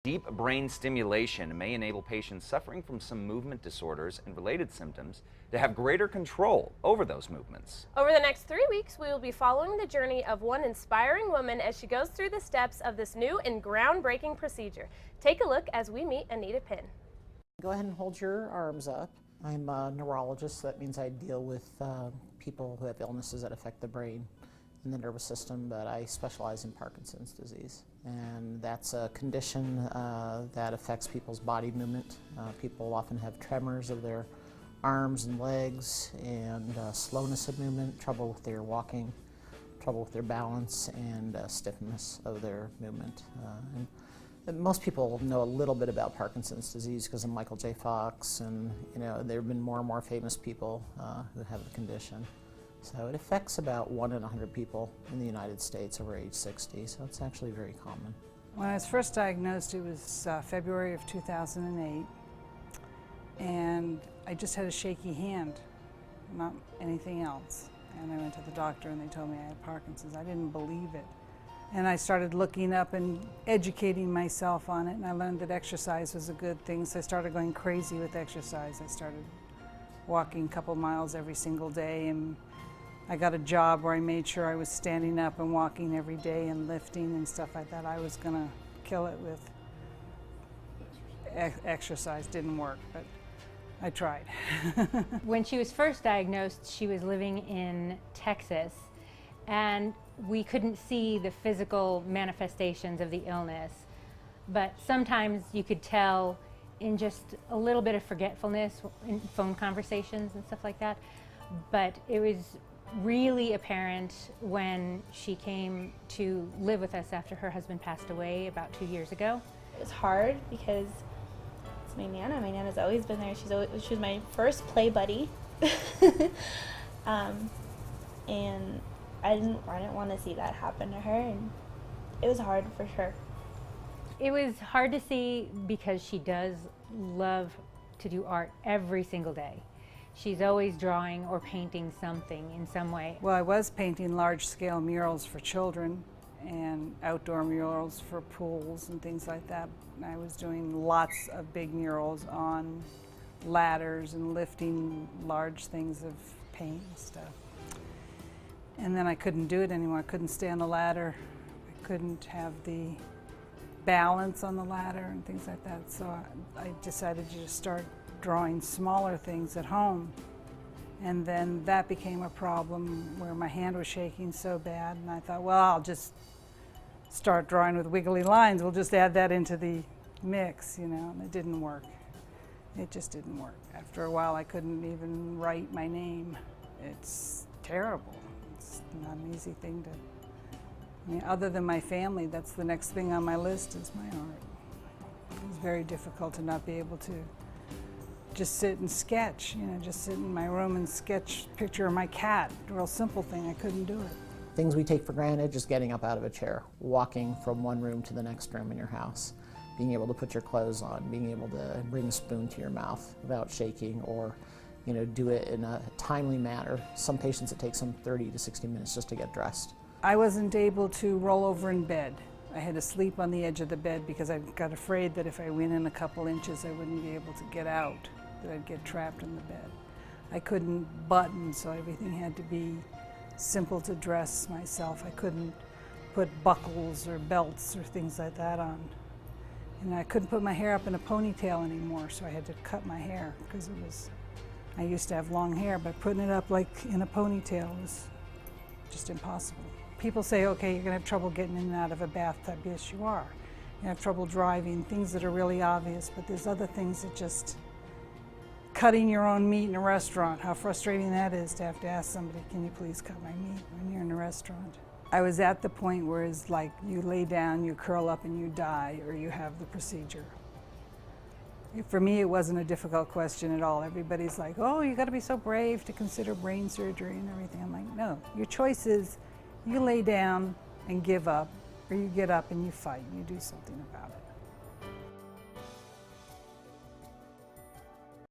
Deep brain stimulation may enable patients suffering from some movement disorders and related symptoms to have greater control over those movements. Over the next 3 weeks, we will be following the journey of one inspiring woman as she goes through the steps of this new and groundbreaking procedure. Take a look as we meet Anita Pinn. Go ahead and hold your arms up. I'm a neurologist, so that means I deal with people who have illnesses that affect the brain and the nervous system, but I specialize in Parkinson's disease. And that's a condition that affects people's body movement. People often have tremors of their arms and legs, and slowness of movement, trouble with their walking, trouble with their balance, and stiffness of their movement. And most people know a little bit about Parkinson's disease because of Michael J. Fox, and there have been more and more famous people who have the condition. So it affects about 1 in 100 people in the United States over age 60, so it's actually very common. When I was first diagnosed, it was February of 2008, and I just had a shaky hand, not anything else. And I went to the doctor and they told me I had Parkinson's. I didn't believe it. And I started looking up and educating myself on it, and I learned that exercise was a good thing, so I started going crazy with exercise. I started walking a couple miles every single day, and I got a job where I made sure I was standing up and walking every day and lifting and stuff like that. I was gonna kill it with exercise. Didn't work, but I tried. When she was first diagnosed, she was living in Texas, and we couldn't see the physical manifestations of the illness, but sometimes you could tell in just a little bit of forgetfulness in phone conversations and stuff like that. But it was really apparent when she came to live with us after her husband passed away about 2 years ago. It was hard because it's my Nana. My Nana's always been there. She was my first play buddy. And I didn't want to see that happen to her, and it was hard for sure. It was hard to see because she does love to do art every single day. She's always drawing or painting something in some way. Well, I was painting large-scale murals for children and outdoor murals for pools and things like that. I was doing lots of big murals on ladders and lifting large things of paint and stuff. And then I couldn't do it anymore. I couldn't stay on the ladder. I couldn't have the balance on the ladder and things like that. So I decided to just start drawing smaller things at home. And then that became a problem where my hand was shaking so bad, and I thought, well, I'll just start drawing with wiggly lines. We'll just add that into the mix, and it didn't work. It just didn't work. After a while, I couldn't even write my name. It's terrible. It's not an easy thing to, other than my family, that's the next thing on my list is my art. It was very difficult to not be able to just sit and sketch, just sit in my room and sketch a picture of my cat. A real simple thing, I couldn't do it. Things we take for granted, just getting up out of a chair, walking from one room to the next room in your house, being able to put your clothes on, being able to bring a spoon to your mouth without shaking, or do it in a timely manner. Some patients, it takes them 30 to 60 minutes just to get dressed. I wasn't able to roll over in bed. I had to sleep on the edge of the bed because I got afraid that if I went in a couple inches, I wouldn't be able to get out, that I'd get trapped in the bed. I couldn't button, so everything had to be simple to dress myself. I couldn't put buckles or belts or things like that on. And I couldn't put my hair up in a ponytail anymore, so I had to cut my hair because I used to have long hair, but putting it up like in a ponytail was just impossible. People say, okay, you're gonna have trouble getting in and out of a bathtub. Yes, you are. You have trouble driving, things that are really obvious, but there's other things that just, cutting your own meat in a restaurant, how frustrating that is to have to ask somebody, can you please cut my meat when you're in a restaurant? I was at the point where it's like you lay down, you curl up and you die, or you have the procedure. For me, it wasn't a difficult question at all. Everybody's like, oh, you gotta be so brave to consider brain surgery and everything. I'm like, no, your choice is you lay down and give up, or you get up and you fight and you do something about it.